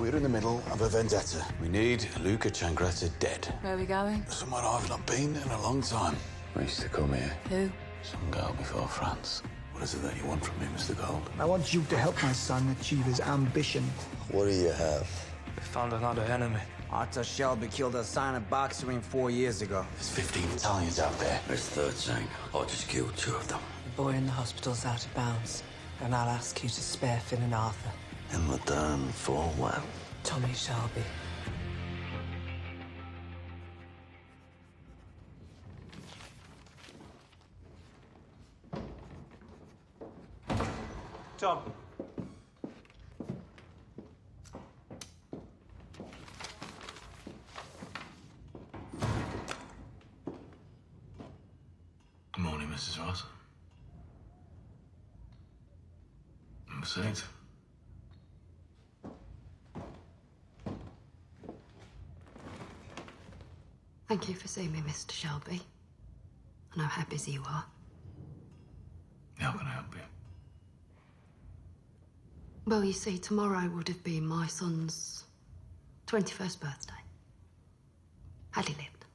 We're in the middle of a vendetta. We need Luca Changretta dead. Where are we going? Somewhere I've not been in a long time. I used to come here. Who? Some girl before France. What is it that you want from me, Mr. Gold? I want you to help my son achieve his ambition. What do you have? We found another enemy. Arthur Shelby killed a silent boxer 4 years ago. There's 15 Italians out there. There's 13. I just killed 2 of them. The boy in the hospital's out of bounds, and I'll ask you to spare Finn and Arthur. In return for what? Tommy Shelby. Tom. Good morning, Mrs. Ross. Number 6. Thank you for seeing me, Mr. Shelby. I know how busy you are. How can I help you? Well, you see, tomorrow would have been my son's 21st birthday. Had he lived.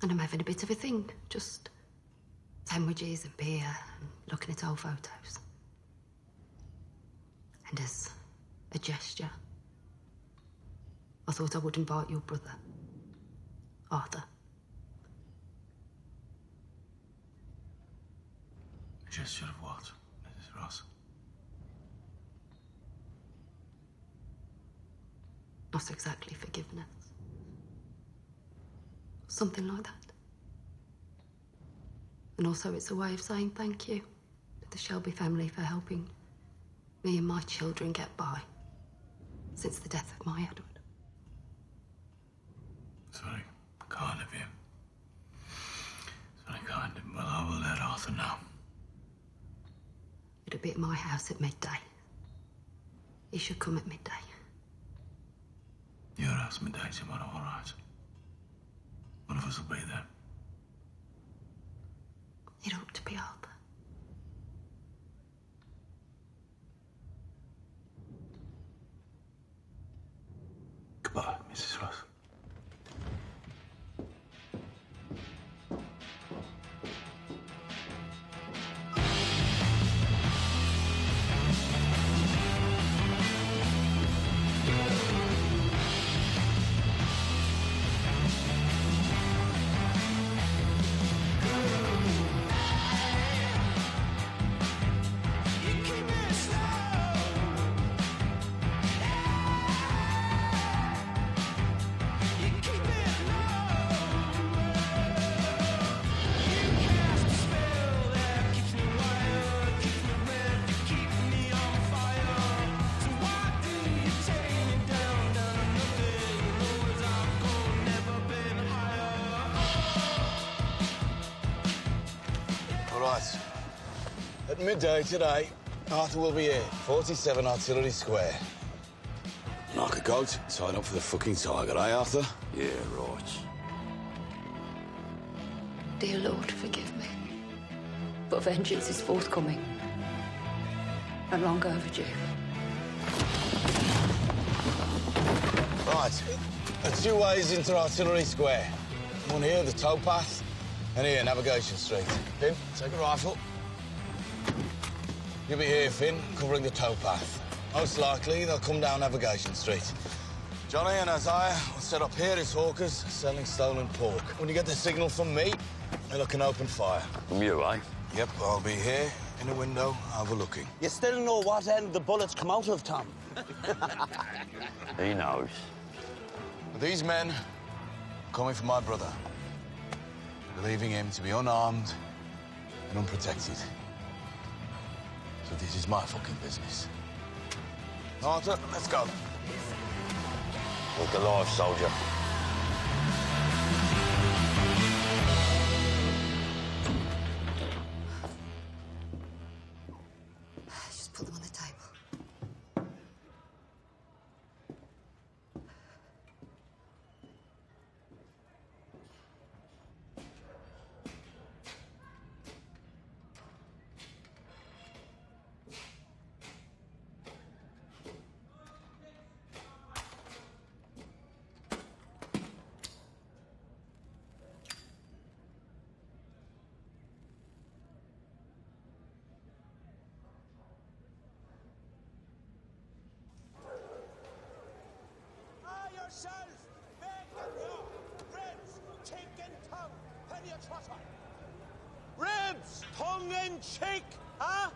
And I'm having a bit of a thing, just sandwiches and beer and looking at old photos. And as a gesture, I thought I would invite your brother, Arthur. A gesture of what, Mrs. Ross? Not exactly forgiveness. Something like that. And also it's a way of saying thank you to the Shelby family for helping me and my children get by since the death of my Edward. It's very kind of you. It's very kind of him. Well, I will let Arthur know. It'll be at my house at midday. He should come at midday. Your house midday tomorrow, all right? One of us will be there. It ought to be Arthur. Goodbye, Mrs. Ross. At midday today, Arthur will be here, 47 Artillery Square. Like a goat, tied up for the fucking tiger, eh, Arthur? Yeah, right. Dear Lord, forgive me. But vengeance is forthcoming. And long overdue. Right, there are 2 ways into Artillery Square. One here, the towpath, and here, Navigation Street. Finn, take a rifle. You'll be here, Finn, covering the towpath. Most likely, they'll come down Navigation Street. Johnny and Isaiah will set up here as hawkers selling stolen pork. When you get the signal from me, they'll look and open fire. From you, eh? Yep, I'll be here in the window overlooking. You still know what end the bullets come out of, Tom? He knows. But these men are coming for my brother, believing him to be unarmed and unprotected. So this is my fucking business. Arthur, let's go. Look alive, soldier. Just put them on the table. tongue in cheek, huh?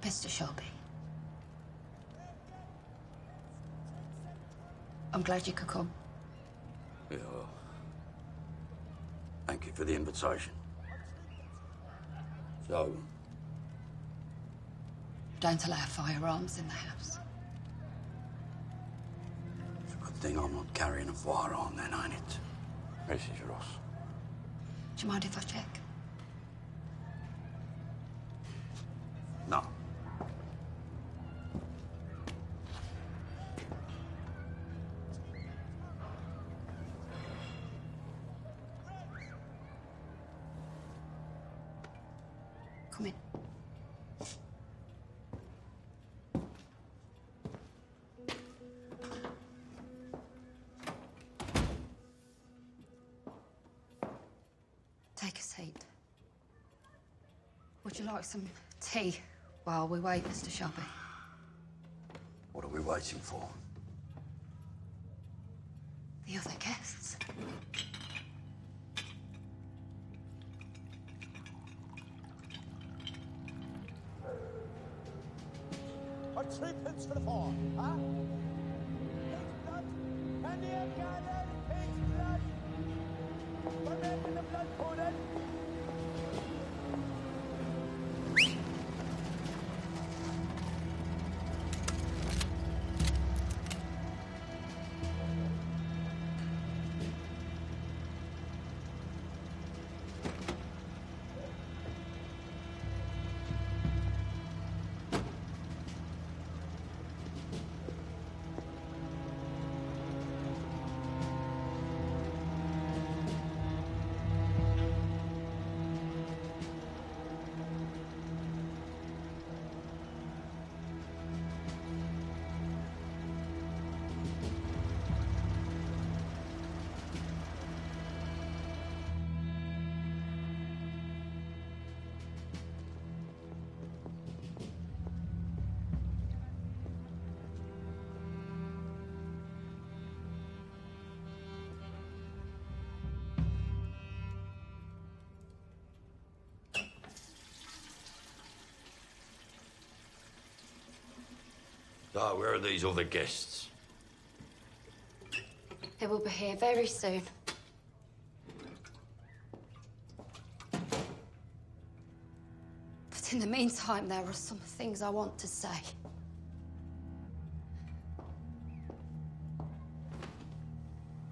Mr. Shelby. I'm glad you could come. Yeah. Thank you for the invitation. So, Don't allow firearms in the house. it's a good thing I'm not carrying a firearm then, ain't it? Mrs. Ross. Do you mind if I check? No. Come in. Take a seat. Would you like some tea while we wait, Mr. Shelby? What are we waiting for? The other guests. Or 3 pence for the four, huh? Pig's blood? Can you get it? Pig's blood? We're making the blood pudding. So, where are these other guests? They will be here very soon. But in the meantime, there are some things I want to say.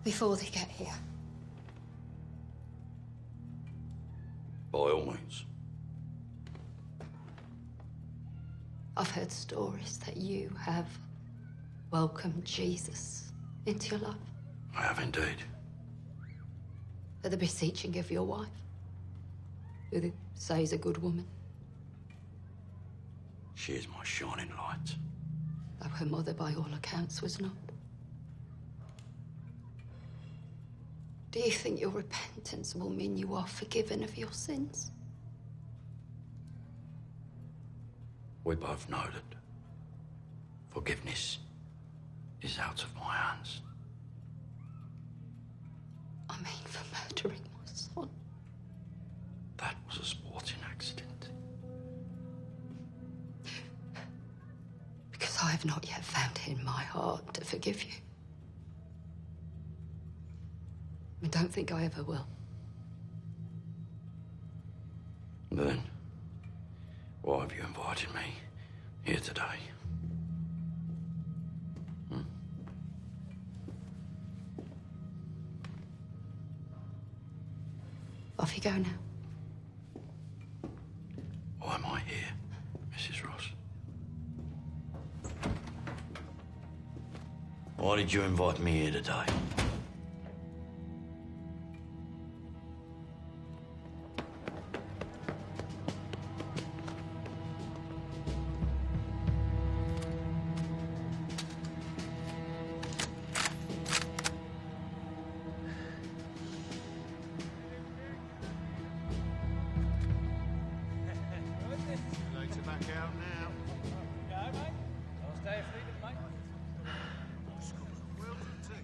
Before they get here. By all means. I've heard stories that you have welcomed Jesus into your life. I have indeed. At the beseeching of your wife, who they say is a good woman. She is my shining light. Though her mother, by all accounts, was not. Do you think your repentance will mean you are forgiven of your sins? We both know that forgiveness is out of my hands. I mean, for murdering my son. That was a sporting accident. Because I have not yet found it in my heart to forgive you. I don't think I ever will. Then, why have you invited me here today? Off you go now. Why am I here, Mrs. Ross? Why did you invite me here today? back out now. Go, mate. I'll stay asleep, mate. Well done, too.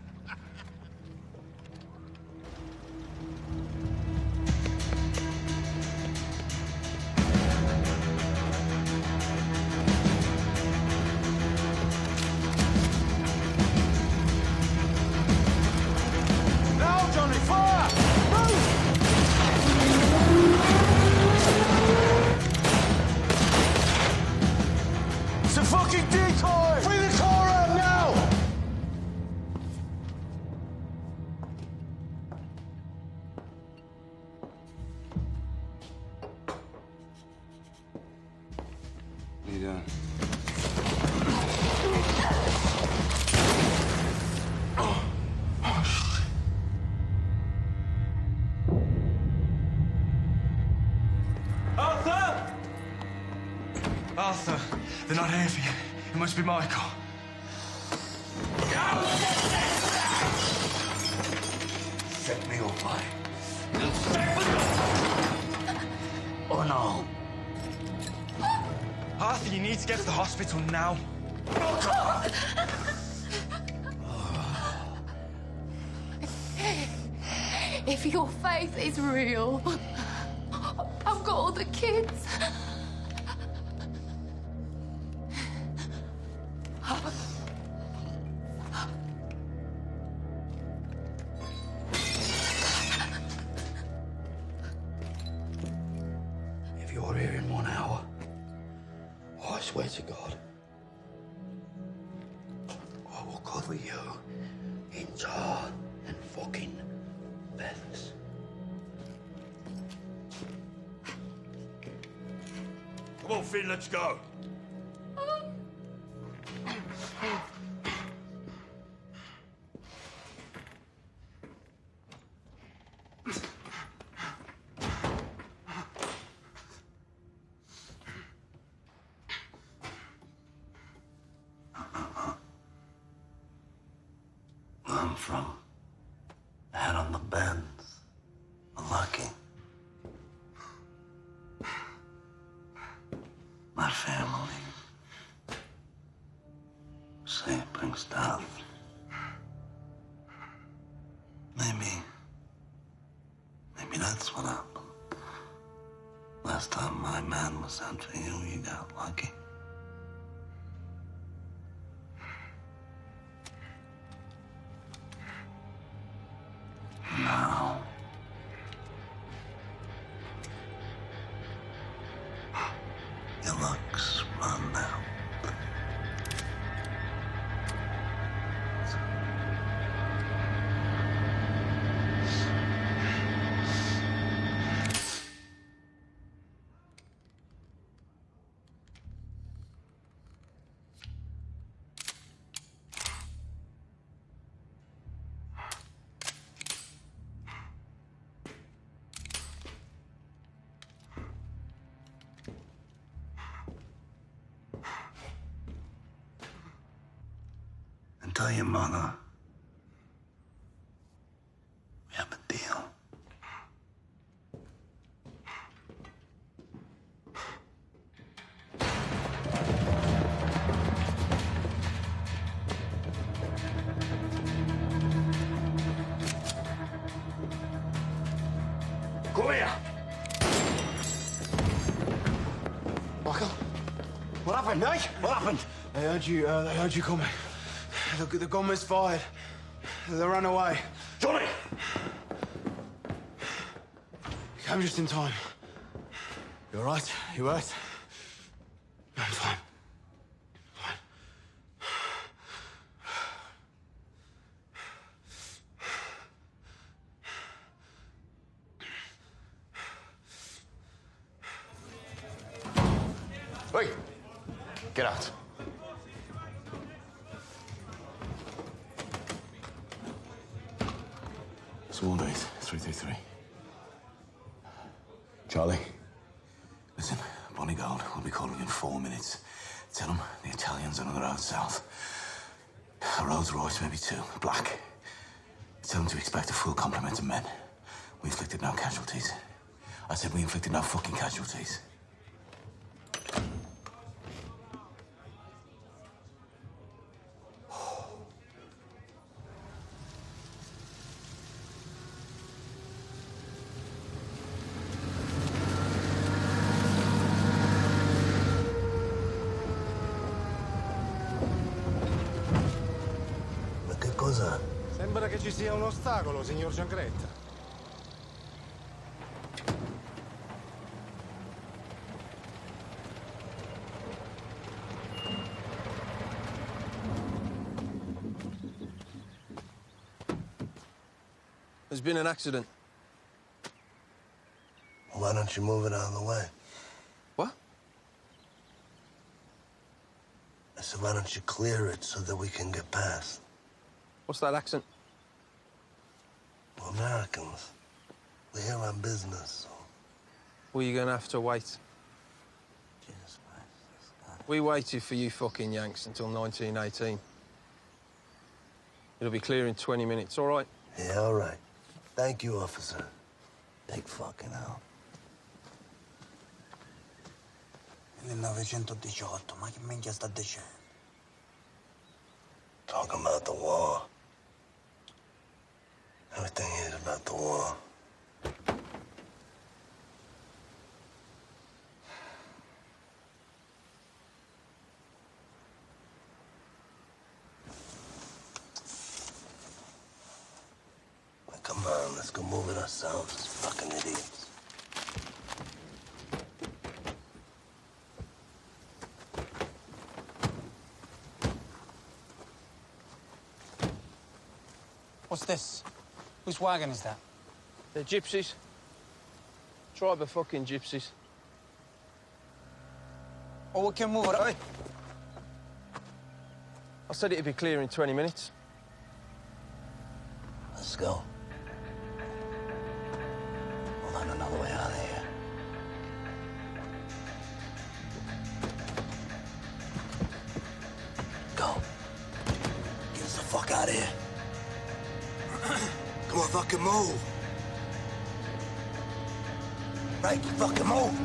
Now, Johnny, fire! Move! It's a fucking decoy! Bring the car out now! What are you doing? Arthur! Arthur, they're not here for you. It must be Michael. Set me up, mate. Oh, no. Arthur, you need to get to the hospital now. If your faith is real, I've got all the kids. If you're here in 1 hour, I swear to God, I will cover you in tar and fucking feathers. Come on, Finn, let's go. Where I'm from, out on the bends, lucky. My family say it brings death. Maybe that's what happened. Last time my man was sent for you, you got lucky. Now, your luck's run out. And tell your mother we have a deal. Come here! Michael? What happened, mate? What happened? They heard you coming. The gun was fired. They ran away. Johnny! Came just in time. You all right? You hurt? I'm fine. Fine. Wait! Get out. Sworn date, 333. Charlie, listen, Bonnie Gold will be calling in 4 minutes. Tell them the Italians are on the road south. A Rolls Royce, maybe 2, black. Tell them to expect a full complement of men. We inflicted no casualties. I said we inflicted no fucking casualties. che ci sia un ostacolo, signor Giangretta. There's been an accident. Why don't you move it out of the way? What? I said, why don't you clear it so that we can get past? What's that accent? We're Americans. We're here on business, so... Well, you're gonna have to wait. We waited for you fucking Yanks until 1918. It'll be clear in 20 minutes, all right? Yeah, all right. Thank you, officer. Big fucking hell. 1918, ma che minchia sta dicendo? Talking about the war. Everything is about the war. Come on, let's go move it ourselves, fucking idiots. What's this? Whose wagon is that? They're gypsies. Tribe of fucking gypsies. Oh, we can move it. Hey! I said it'd be clear in 20 minutes. Let's go. We'll find another way out of here. Go. Get us the fuck out of here. Come on, fucking move. Right, fucking move.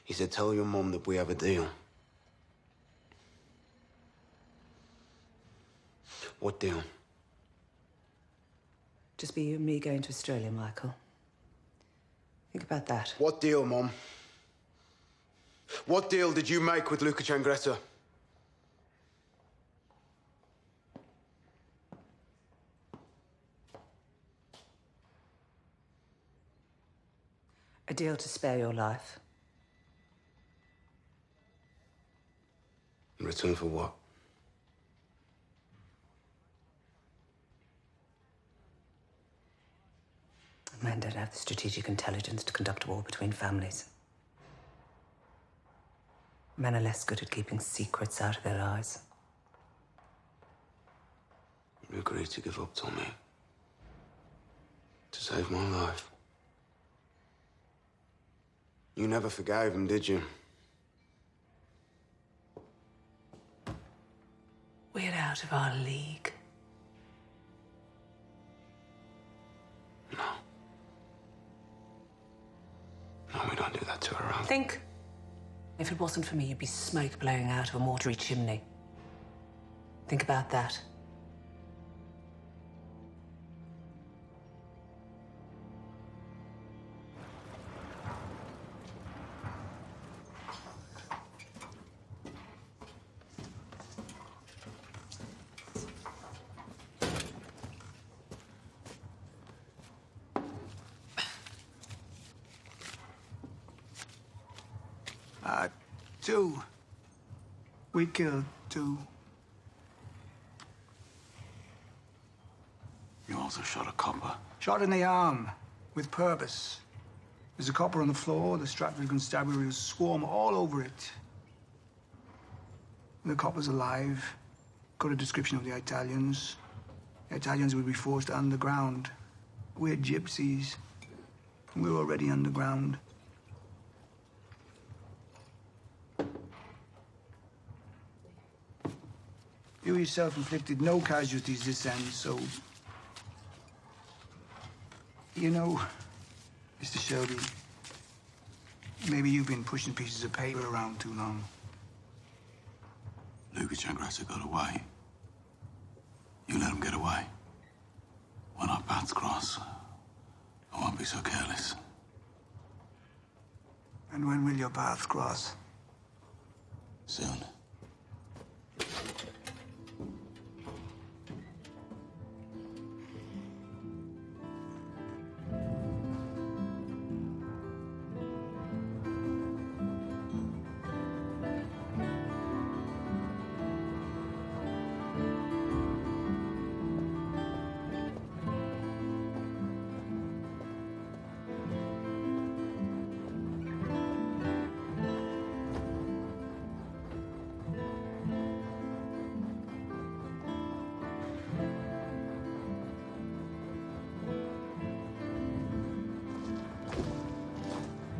He said, tell your mom that we have a deal. What deal? Just be you and me going to Australia, Michael. Think about that. What deal, Mom? What deal did you make with Luca Changretta? A deal to spare your life. In return for what? Men don't have the strategic intelligence to conduct a war between families. Men are less good at keeping secrets out of their lives. You agreed to give up, Tommy. To save my life. You never forgave him, did you? We're out of our league. No. No, we don't do that to her own. Think. If it wasn't for me, you'd be smoke blowing out of a mortuary chimney. Think about that. Two. We killed two. You also shot a copper. Shot in the arm, with purpose. There's a copper on the floor, the Stratford Constabularies swarm all over it. The copper's alive, got a description of the Italians. The Italians would be forced underground. We're gypsies. We're already underground. You yourself inflicted no casualties this end, so... You know, Mr. Shelby, maybe you've been pushing pieces of paper around too long. Lucas Changressa got away. You let him get away. When our paths cross, I won't be so careless. And when will your paths cross? Soon.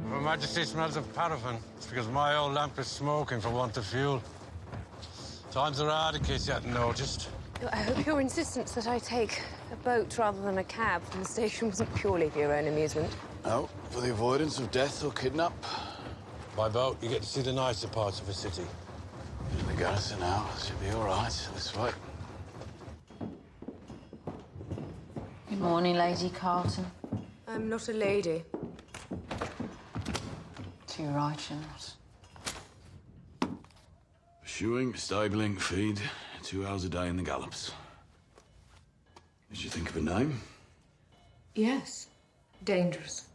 Her Majesty smells of paraffin. It's because my old lamp is smoking for want of fuel. Times are hard in case you hadn't noticed. I hope your insistence that I take a boat rather than a cab from the station wasn't purely for your own amusement. No, for the avoidance of death or kidnap. By boat, you get to see the nicer parts of a city. In the garrison now. Should be all right. This way. Good morning, Lady Carlton. I'm not a lady. Too right, you're not. Pursuing, stabling, feed. 2 hours a day in the gallops. Did you think of a name? Yes. Dangerous.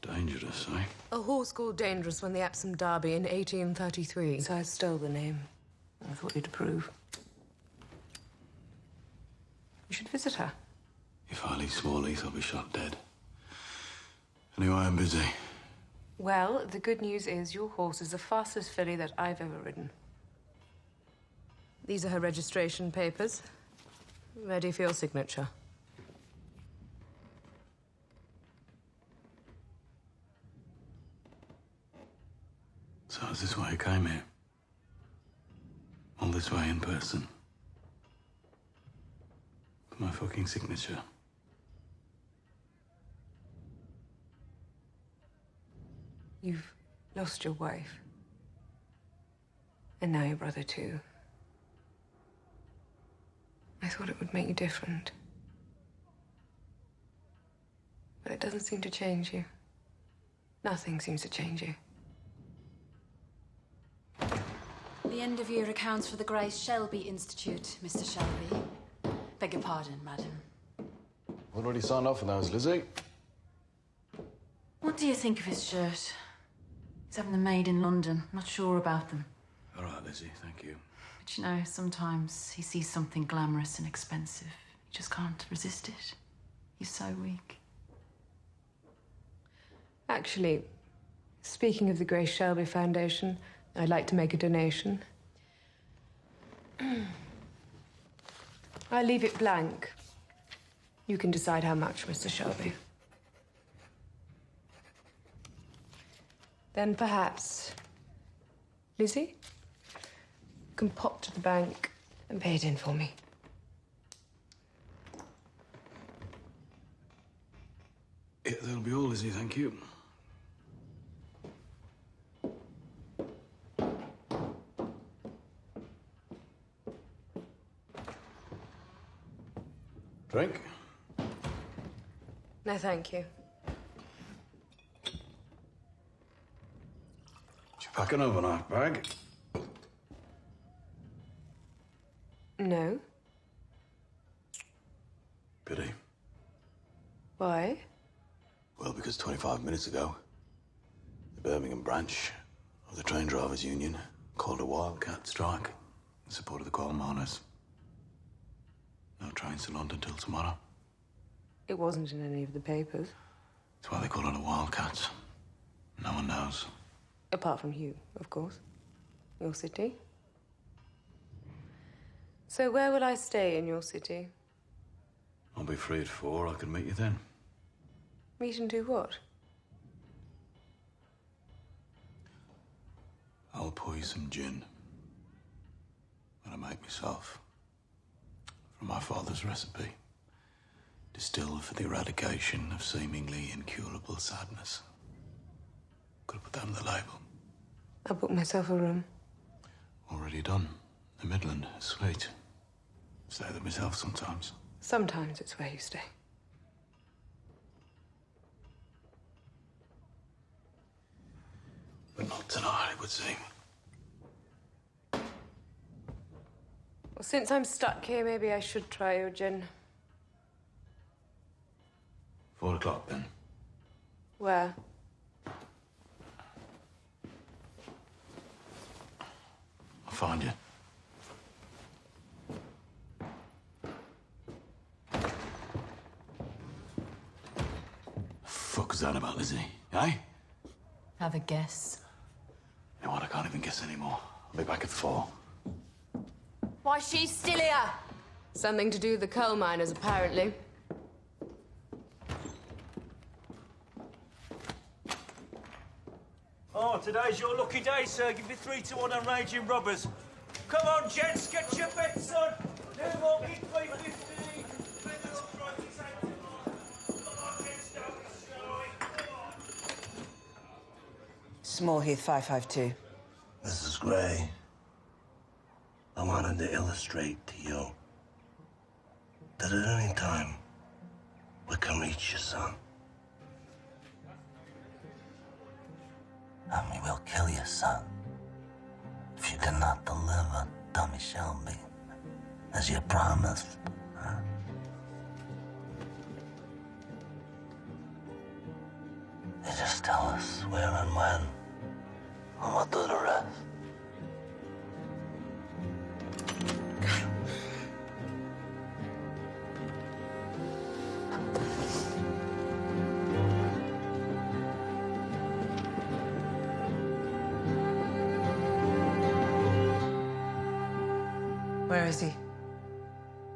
Dangerous, eh? A horse called Dangerous won the Epsom Derby in 1833. So I stole the name. I thought you'd approve. You should visit her. If I leave Smallheath, I'll be shot dead. Anyway, I'm busy. Well, the good news is your horse is the fastest filly that I've ever ridden. These are her registration papers. Ready for your signature. So is this why you came here? All this way in person? For my fucking signature? You've lost your wife. And now your brother, too. I thought it would make you different. But it doesn't seem to change you. Nothing seems to change you. The end-of-year accounts for the Grace Shelby Institute, Mr. Shelby. Beg your pardon, madam. Already signed off on those, Lizzie. What do you think of his shirt? He's having them made in London. Not sure about them. All right, Lizzie, thank you. But you know, sometimes he sees something glamorous and expensive. He just can't resist it. He's so weak. Actually, speaking of the Grace Shelby Foundation, I'd like to make a donation. I leave it blank. You can decide how much, Mr. Shelby. Then perhaps Lizzie can pop to the bank and pay it in for me. Yeah, that'll be all, Lizzie, thank you. Drink? No, thank you. Did you pack an overnight bag? No. Pity. Why? Well, because 25 minutes ago, the Birmingham branch of the Train Drivers Union called a wildcat strike in support of the coal miners. No trains to London till tomorrow. It wasn't in any of the papers. That's why they call it a wildcat. No one knows. Apart from you, of course. Your city. So where will I stay in your city? I'll be free at 4. I can meet you then. Meet and do what? I'll pour you some gin that I make myself from my father's recipe, distilled for the eradication of seemingly incurable sadness. Could have put that on the label. I'll book myself a room. Already done. The Midland. Sweet. Stay there myself sometimes. Sometimes it's where you stay. But not tonight, it would seem. Well, since I'm stuck here, maybe I should try your gin. 4 o'clock, then. Where? I'll find you. Fuck is that about, Lizzie? Eh? Have a guess. You know what? I can't even guess anymore. I'll be back at 4. Why, she's still here! Something to do with the coal miners, apparently. Oh, today's your lucky day, sir. Give me 3 to 1 on raging robbers. Come on, gents, get your bets on. No more big 350. Smallheath 552. Mrs. Gray, I wanted to illustrate to you that at any time we can reach your son. And we will kill your son if you cannot deliver Tommy Shelby as you promised. Huh? You just tell us where and when, and we'll do the rest. Where is he?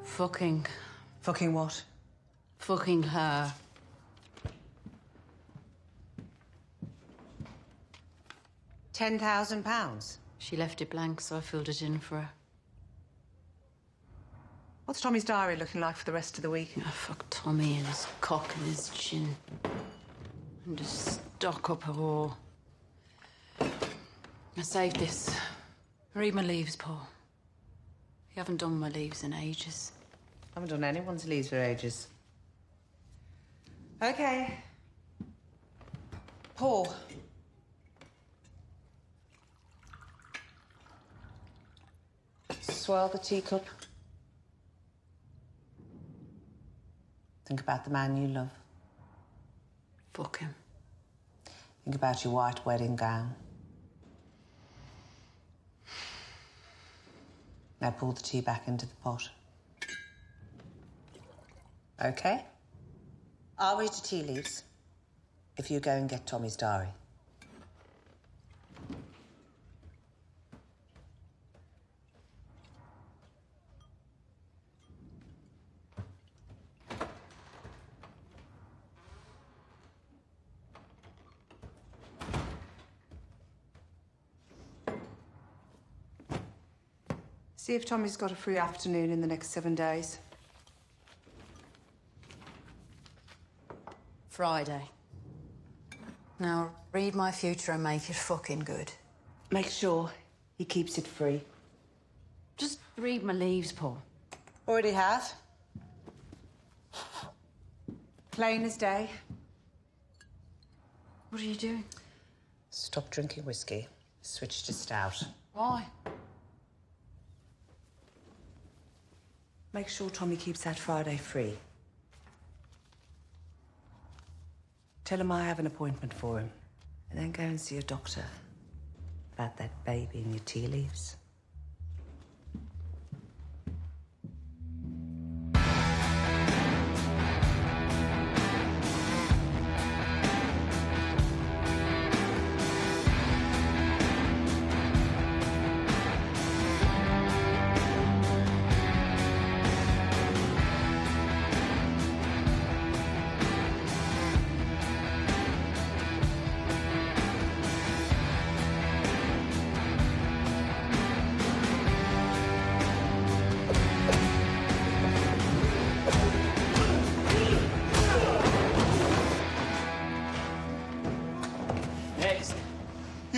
Fucking. Fucking what? Fucking her. £10,000. She left it blank, so I filled it in for her. What's Tommy's diary looking like for the rest of the week? Oh, fuck Tommy and his cock and his gin. And just stock up a whore. I saved this. Read my leaves, Paul. You haven't done my leaves in ages. I haven't done anyone's leaves for ages. Okay. Paul. Swirl the teacup. Think about the man you love. Fuck him. Think about your white wedding gown. Now pour the tea back into the pot. Okay? I'll read the tea leaves if you go and get Tommy's diary. See if Tommy's got a free afternoon in the next 7 days. Friday. Now, read my future and make it fucking good. Make sure he keeps it free. Just read my leaves, Paul. Already have. Plain as day. What are you doing? Stop drinking whiskey. Switch to stout. Why? Make sure Tommy keeps that Friday free. Tell him I have an appointment for him. And then go and see a doctor about that baby in your tea leaves.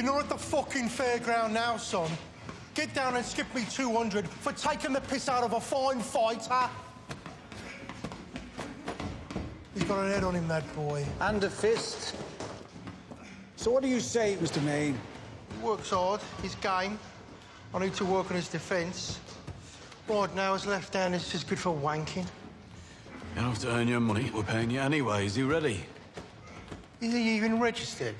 You're not at the fucking fairground now, son. Get down and skip me 200 for taking the piss out of a fine fighter. He's got an head on him, that boy. And a fist. So what do you say, Mr. Maine? He works hard. He's game. I need to work on his defence. Right now, his left hand is just good for wanking. You don't have to earn your money. We're paying you anyway. Is he ready? Is he even registered?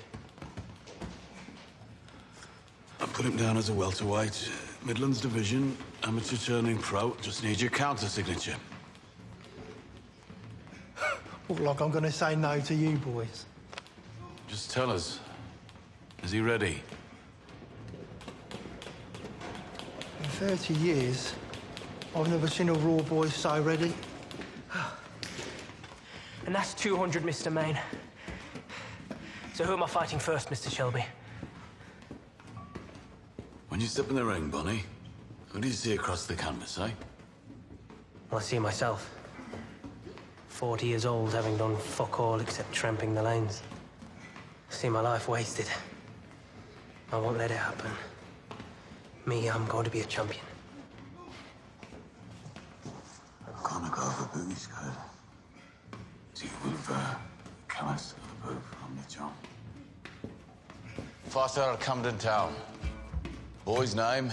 I put him down as a welterweight. Midlands division, amateur turning pro. Just need your counter signature. Look like I'm going to say no to you boys. Just tell us. Is he ready? In 30 years, I've never seen a raw boy so ready. And that's 200, Mr. Maine. So who am I fighting first, Mr. Shelby? When you step in the ring, Bonnie, who do you see across the canvas, eh? Well, I see myself. 40 years old, having done fuck all except tramping the lanes. See my life wasted. I won't let it happen. Me, I'm going to be a champion. I'm gonna go for booty skirt. See with Callis of the boot on the jump. Fast out of Camden Town. Boy's name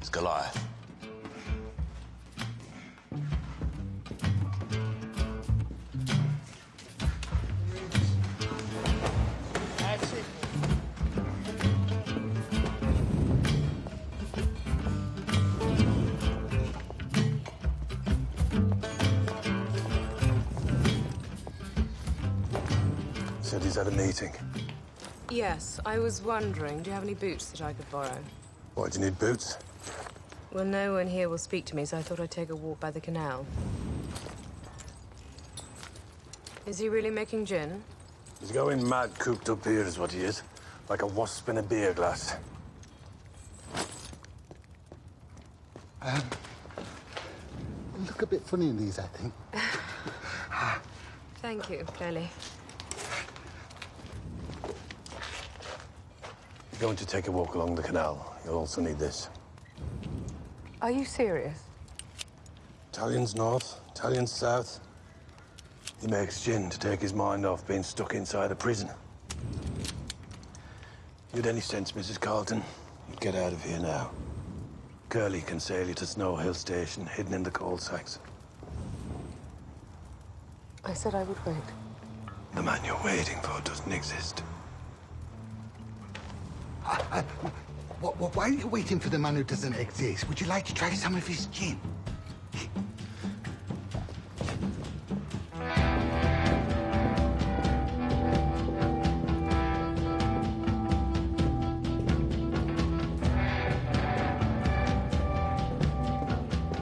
is Goliath. That's it. Said he's at a meeting. Yes, I was wondering, do you have any boots that I could borrow? Why, do you need boots? Well, no one here will speak to me, so I thought I'd take a walk by the canal. Is he really making gin? He's going mad cooped up here is what he is. Like a wasp in a beer glass. Look a bit funny in these, I think. Thank you, clearly. You're going to take a walk along the canal. You'll also need this. Are you serious? Italians north, Italians south. He makes gin to take his mind off being stuck inside a prison. If you'd any sense, Mrs. Carlton, you'd get out of here now. Curly can sail you to Snow Hill Station, hidden in the coal sacks. I said I would wait. The man you're waiting for doesn't exist. Why are you waiting for the man who doesn't exist? Would you like to try some of his gin?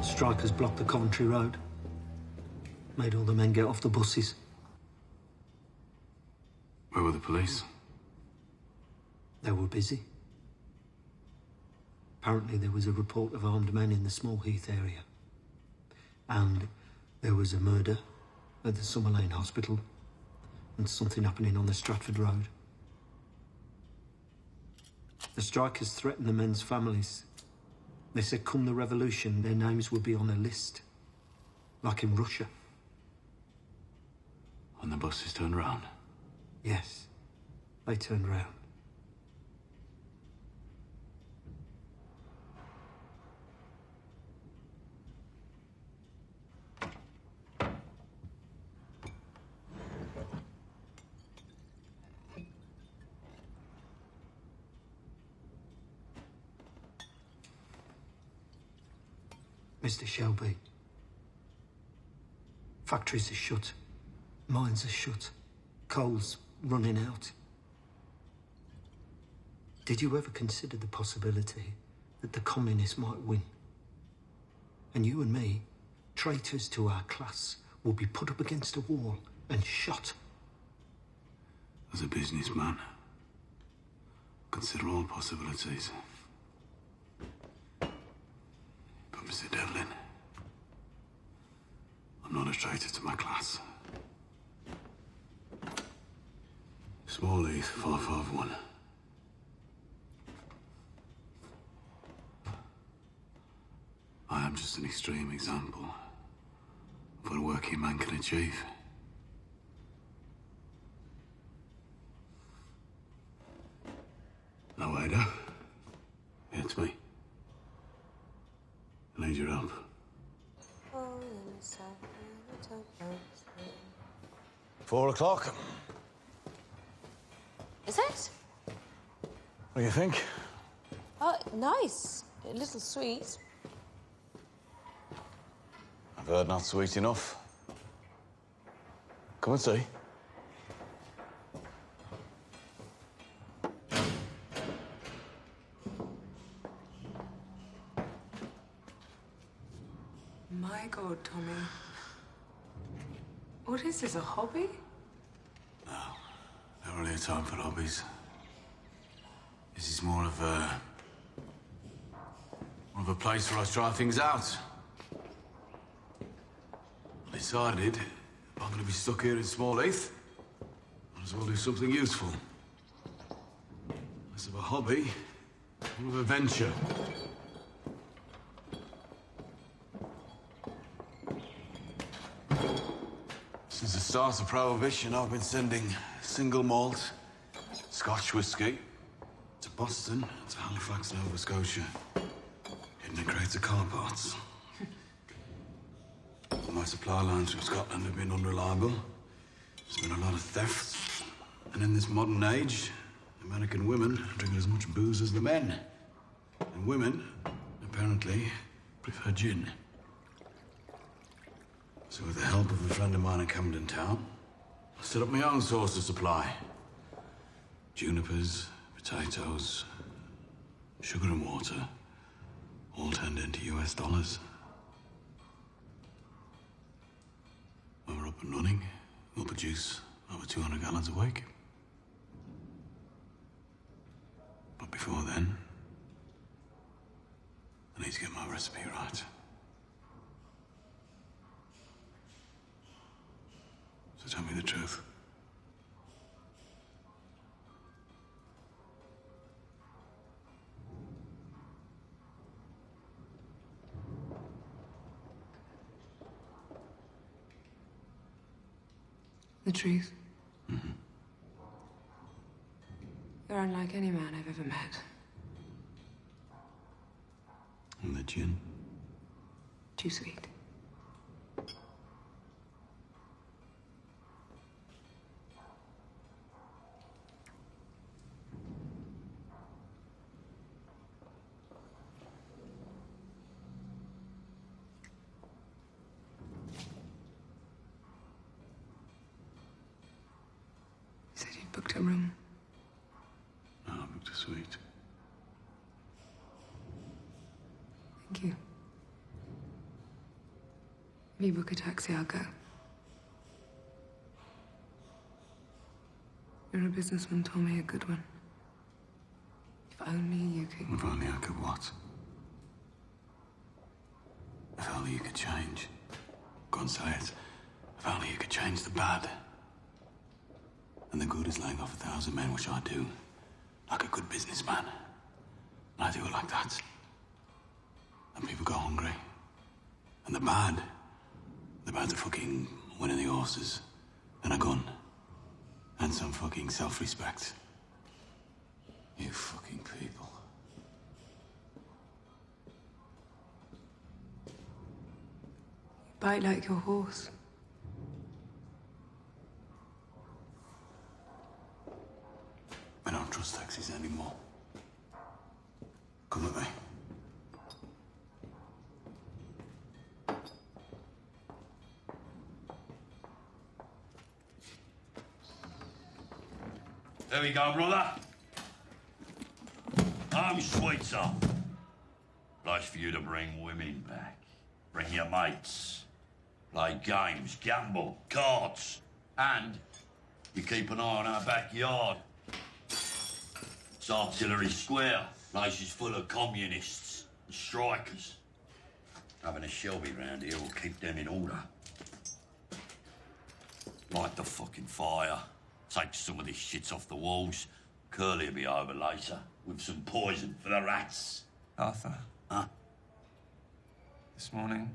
Strikers blocked the Coventry Road. Made all the men get off the buses. Where were the police? They were busy. Apparently there was a report of armed men in the Small Heath area. And there was a murder at the Summer Lane Hospital and something happening on the Stratford Road. The strikers threatened the men's families. They said come the revolution, their names would be on a list. Like in Russia. And the buses turned round? Yes, they turned round. Mr. Shelby, factories are shut, mines are shut, coal's running out. Did you ever consider the possibility that the communists might win? And you and me, traitors to our class, will be put up against a wall and shot? As a businessman, consider all possibilities. But, Mr. Devlin, I'm not a traitor to my class. Small Heath, 551. I'm just an extreme example of what a working man can achieve. Now, Ada. Yeah, it's me. I need your help. 4 o'clock. Is it? What do you think? Oh, nice. A little sweet. I've heard not sweet enough. Come and see. My God, Tommy. What is this, a hobby? Not really a time for hobbies. This is more of a place where I try things out. I decided if I'm going to be stuck here in Small Heath, might as well do something useful. Less of a hobby, more of a venture. Since the start of Prohibition, I've been sending single malt, Scotch whiskey, to Boston, to Halifax, Nova Scotia, hidden in crates of car parts. My supply lines from Scotland have been unreliable. There's been a lot of theft. And in this modern age, American women drink as much booze as the men. And women, apparently, prefer gin. So with the help of a friend of mine in Camden Town, I set up my own source of supply. Junipers, potatoes, sugar and water, all turned into US dollars. When we're up and running, we'll produce over 200 gallons a week. But before then, I need to get my recipe right. So tell me the truth. The truth? Mm-hmm. You're unlike any man I've ever met. And the gin? Too sweet. Booked a room. No, I booked a suite. Thank you. If you book a taxi, I'll go. You're a businessman, Tommy, a good one. If only you could... If only I could what? If only you could change. Go and say it. If only you could change the bad. And the good is laying off 1,000 men, which I do. Like a good businessman. And I do it like that. And people go hungry. And the bad's a fucking winning the horses. And a gun. And some fucking self-respect. You fucking people. You bite like your horse. I don't trust taxis anymore. Come with me. There we go, brother. Home sweet, son. Place for you to bring women back. Bring your mates. Play games, gamble, cards. And you keep an eye on our backyard. It's Artillery Square. Place is full of communists and strikers. Having a Shelby round here will keep them in order. Light the fucking fire. Take some of these shits off the walls. Curly'll be over later with some poison for the rats. Arthur. Huh? This morning,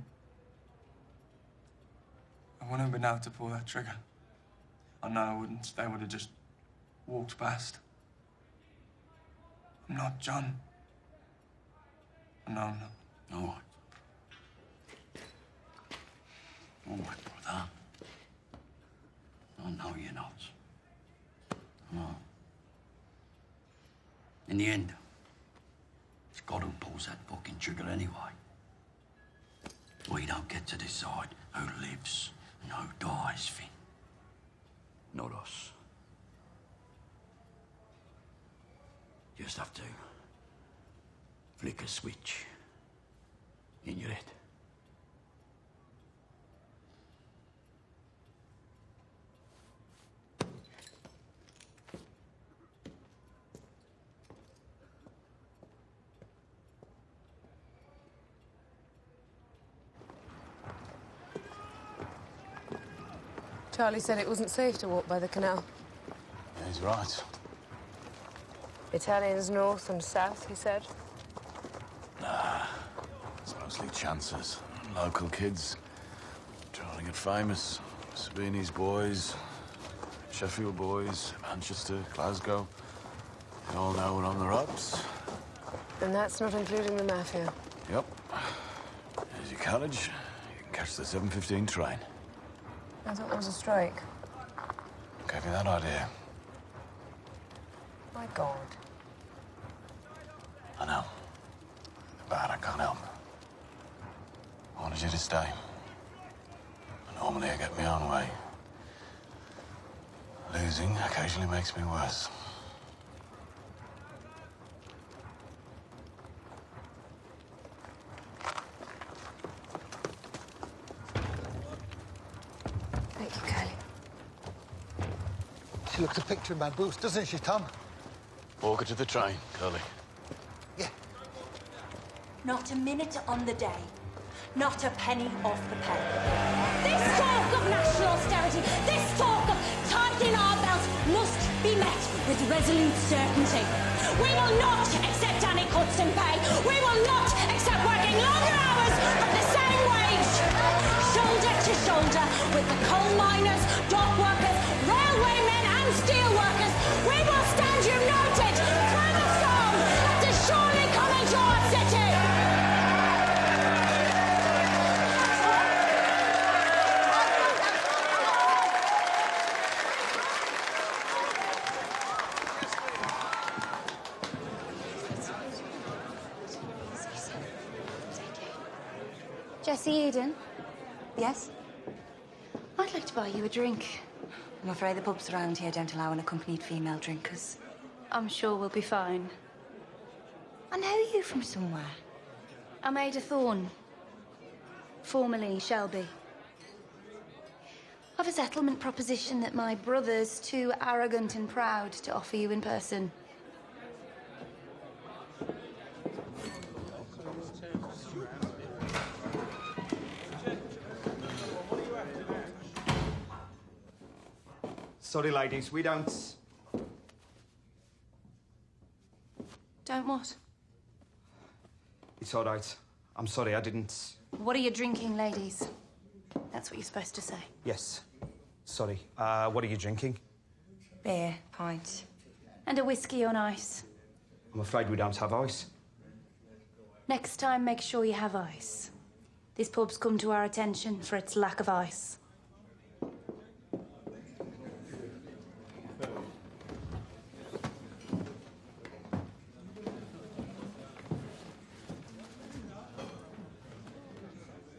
I wouldn't have been able to pull that trigger. I know I wouldn't. They would have just walked past. I'm not John. No, I'm not. All right. All right, brother. I know you're not. No. In the end, it's God who pulls that fucking trigger anyway. We don't get to decide who lives and who dies, Finn. Not us. You just have to flick a switch in your head. Charlie said it wasn't safe to walk by the canal. Yeah, he's right. Italians north and south, he said. Nah, it's mostly chances. Local kids trying to get famous. Sabini's boys, Sheffield boys, Manchester, Glasgow. They all know we're on the ropes. And that's not including the mafia. Yep. There's your carriage. You can catch the 7:15 train. I thought there was a strike. Gave you that idea. My God. I know. But I can't help. I wanted you to stay. Normally I get my own way. Losing occasionally makes me worse. Thank you, Kylie. She looks a picture of my boots, doesn't she, Tom? Walk her to the train, Curly. Not a minute on the day. Not a penny off the pay. This talk of national austerity, this talk of tightening our belts must be met with resolute certainty. We will not accept any cuts in pay. We will not accept working longer hours at the same wage. Shoulder to shoulder with the coal miners, dock workers, railwaymen and steel workers, we will stand united through the storm that is surely coming to our city. Jessie Eden? Yes? I'd like to buy you a drink. I'm afraid the pubs around here don't allow unaccompanied female drinkers. I'm sure we'll be fine. I know you from somewhere. I'm Ada Thorne. Formerly Shelby. I've a settlement proposition that my brother's too arrogant and proud to offer you in person. Sorry, ladies, we don't... Don't what? It's all right. I'm sorry, I didn't... What are you drinking, ladies? That's what you're supposed to say. Yes. Sorry. What are you drinking? Beer, pint. And a whiskey on ice. I'm afraid we don't have ice. Next time, make sure you have ice. This pub's come to our attention for its lack of ice.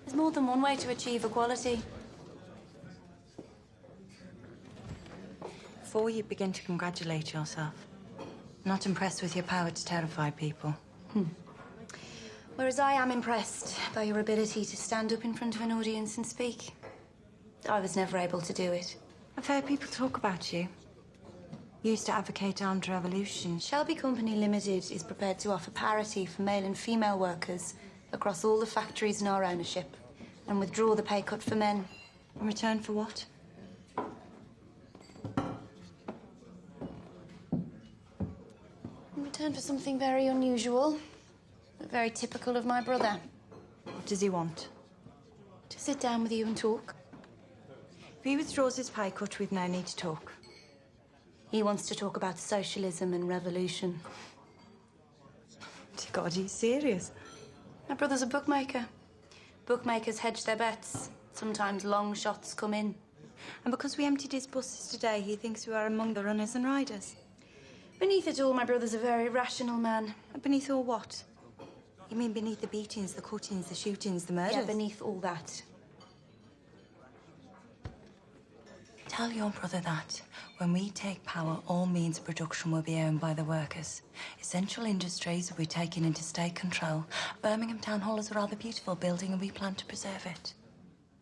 There's more than one way to achieve equality. Before you begin to congratulate yourself, I'm not impressed with your power to terrify people. Whereas I am impressed by your ability to stand up in front of an audience and speak. I was never able to do it. I've heard people talk about you. You used to advocate armed revolution. Shelby Company Limited is prepared to offer parity for male and female workers across all the factories in our ownership and withdraw the pay cut for men. In return for what? In return for something very unusual, but very typical of my brother. does he want? To sit down with you and talk. If he withdraws his pay cut, we've no need to talk. He wants to talk about socialism and revolution. God, he's serious. My brother's a bookmaker. Bookmakers hedge their bets. Sometimes long shots come in. And because we emptied his buses today, he thinks we are among the runners and riders. Beneath it all, my brother's a very rational man. Beneath all what? You mean beneath the beatings, the cuttings, the shootings, the murders? Yeah, beneath all that. Tell your brother that when we take power, all means of production will be owned by the workers. Essential industries will be taken into state control. Birmingham Town Hall is a rather beautiful building and we plan to preserve it.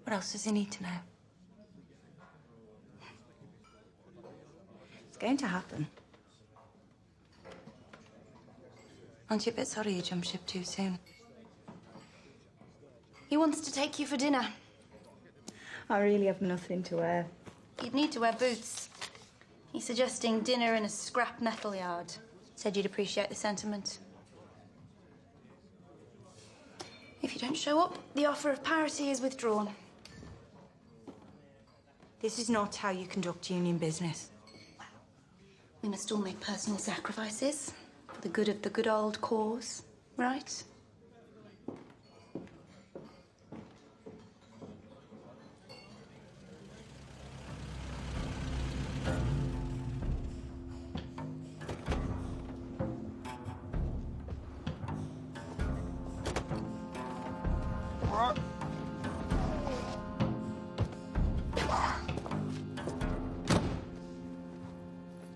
What else does he need to know? It's going to happen. Aren't you a bit sorry you jumped ship too soon? He wants to take you for dinner. I really have nothing to wear. You'd need to wear boots. He's suggesting dinner in a scrap metal yard. Said you'd appreciate the sentiment. If you don't show up, the offer of parity is withdrawn. This is not how you conduct union business. We must all make personal sacrifices for the good of the good old cause, right?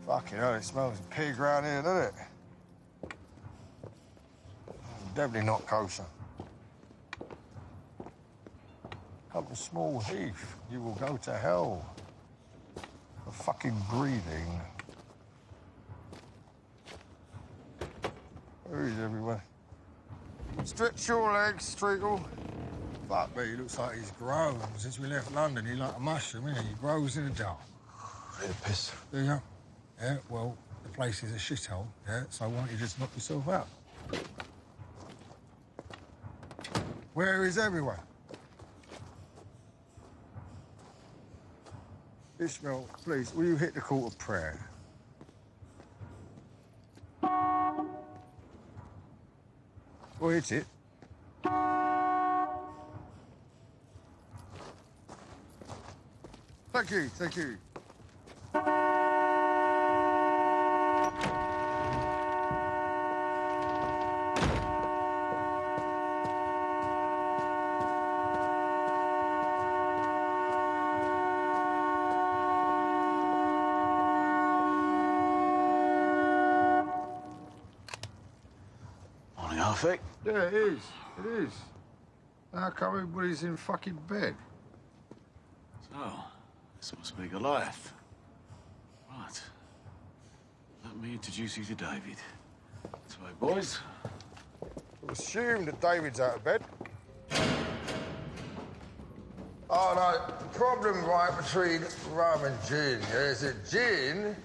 Fucking hell, it smells of pig round here, doesn't it? Definitely not kosher. Come to Small Heath, you will go to hell. For fucking breathing. Who's everywhere? Stretch your legs, Treacle. Fuck me, he looks like he's grown. Since we left London, he's like a mushroom, isn't he? He grows in the dark. Need a piss. Do you? Yeah, well, the place is a shithole, yeah, so why don't you just knock yourself out? Where is everyone? Ishmael, please, will you hit the call to prayer? Well, hit it. Thank you, thank you. Morning, Alfie. Yeah, it is. It is. How come everybody's in fucking bed? So, this must be Goliath. Right. Let me introduce you to David. This way, boys. I assume that David's out of bed. Oh, no, the problem, right, between rum and gin, yeah, is that gin,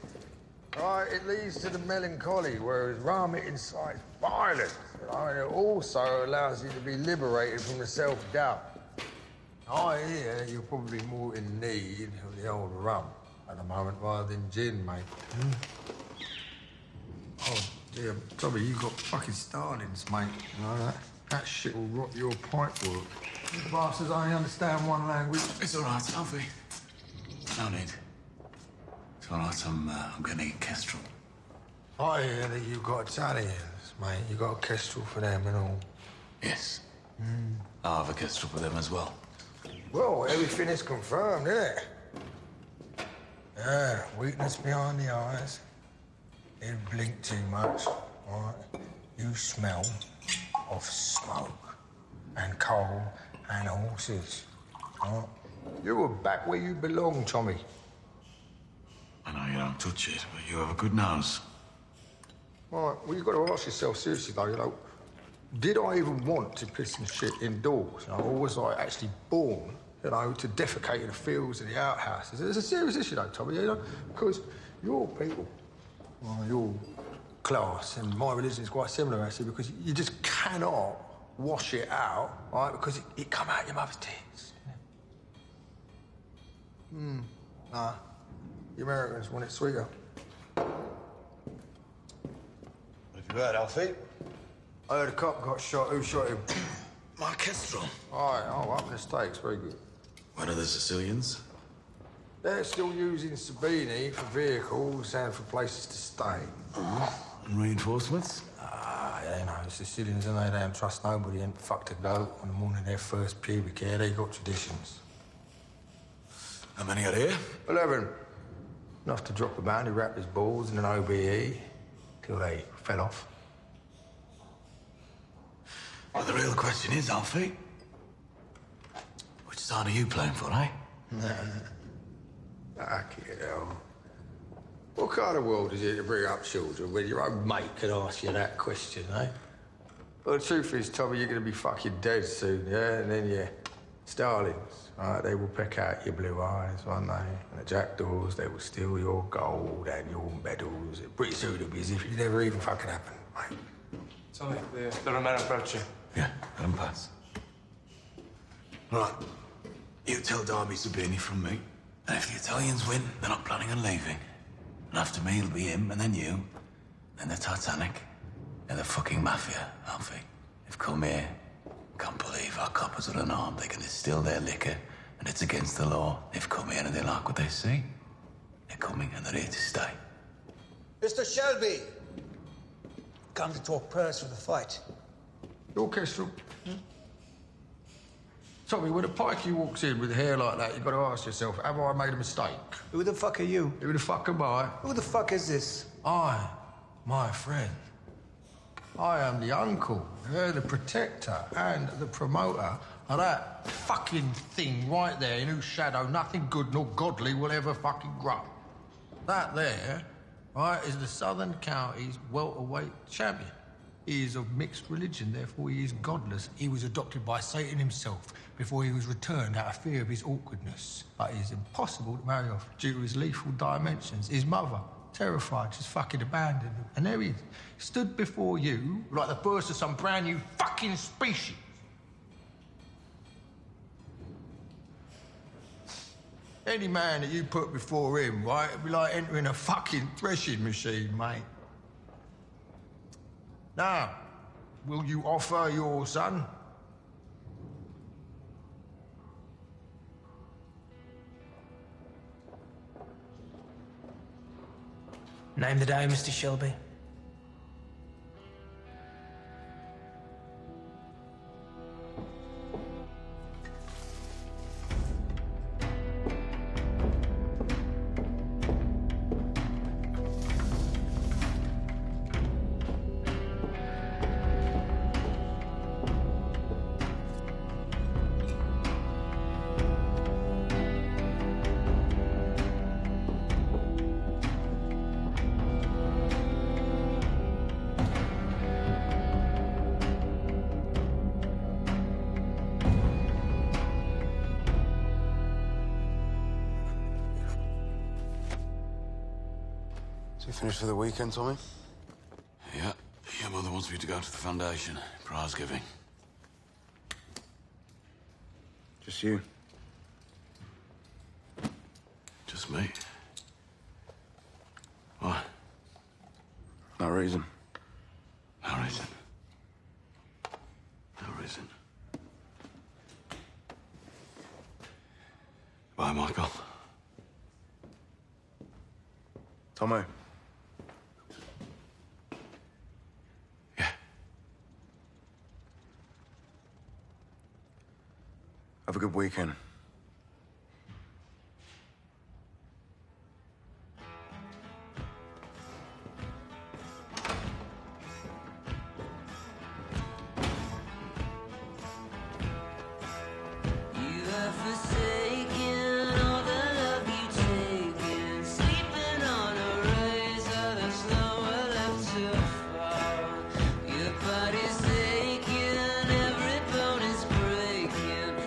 right, it leads to the melancholy, whereas rum, it incites violence, you know, and it also allows you to be liberated from the self-doubt. I hear you're probably more in need of the old rum at the moment rather than gin, mate. Oh, dear, Tommy, you got fucking starlings, mate. You know that? That shit will rot your pipe work. You bastards only understand one language. It's all right, Alfie. No need. It's all right, I'm getting a kestrel. I hear that you've got Italians, mate. You got a kestrel for them and all. Yes. I'll have a kestrel for them as well. Well, everything is confirmed, isn't it? Yeah, weakness behind the eyes. You blink too much, right? You smell of smoke and coal and horses, right? You were back where you belong, Tommy. I know you don't touch it, but you have a good nose. Right, well, you've got to ask yourself seriously, though, you know, did I even want to piss and shit indoors, you know, or was I actually born, you know, to defecate in the fields and the outhouses? It's a serious issue, though, Tommy, you know, because your people, well, your class and my religion is quite similar, actually, because you just cannot wash it out, right? Because it come out your mother's tits. Nah. The Americans want it sweeter. What have you heard, Alfie? I heard a cop got shot. Who shot him? My Kestrel. Up the stakes. Very good. One of the Sicilians? They're still using Sabini for vehicles and for places to stay. And reinforcements? You know, the Sicilians, and they don't trust nobody and fucked a goat on the morning of their first pubic hair. They got traditions. How many are here? 11. Enough to drop a bounty rapper's balls in an OBE till they fell off. Well, the real question is, Alfie, which side are you playing for, eh? Fucking hell. What kind of world is it to bring up children when your own mate can ask you that question, eh? Well, the truth is, Tommy, you're going to be fucking dead soon, yeah? And then your starlings, right? They will peck out your blue eyes, won't they? And the jackdaws, they will steal your gold and your medals. Pretty soon it'll be as if it never even fucking happened, mate. Tommy, the Romero approaching. Yeah, let him pass. Right. You tell Darby Sabini from me. And if the Italians win, they're not planning on leaving. And after me, it'll be him, and then you, then the Titanic, and the fucking mafia, Alfie. They've come here. Can't believe our coppers are unarmed. They can distill their liquor, and it's against the law. They've come here and they like what they see. They're coming and they're here to stay. Mr. Shelby! Come to talk prayers for the fight. Your Kestrel. Tommy, when a pikey walks in with hair like that, you've got to ask yourself, have I made a mistake? Who the fuck are you? Who the fuck am I? Who the fuck is this? I, my friend. I am the uncle, the protector, and the promoter of that fucking thing right there in whose shadow nothing good nor godly will ever fucking grow. That there, right, is the Southern Counties welterweight champion. He is of mixed religion, therefore he is godless. He was adopted by Satan himself before he was returned out of fear of his awkwardness. But it is impossible to marry off due to his lethal dimensions. His mother, terrified, just fucking abandoned him. And there he is, stood before you like the birth of some brand new fucking species. Any man that you put before him, right, it'd be like entering a fucking threshing machine, mate. Now, will you offer your son? Name the day, Mr. Shelby. You finished for the weekend, Tommy? Yeah. Your mother wants me to go to the foundation. Prize giving. Just you? Just me? Why? No reason. No reason. No reason. Bye, Michael. Tommy. Have a good weekend.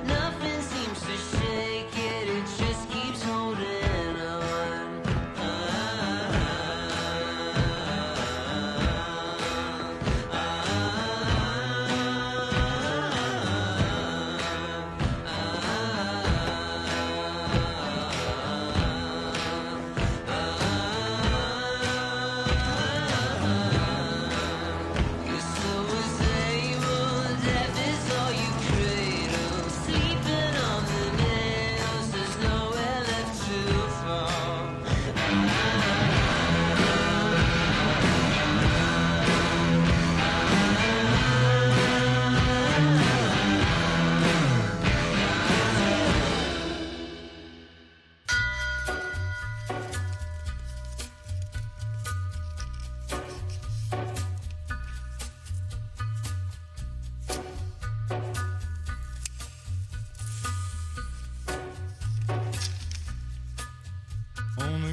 Nothing seems to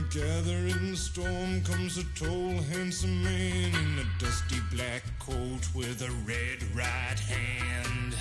gathering storm comes a tall, handsome man in a dusty black coat with a red right hand.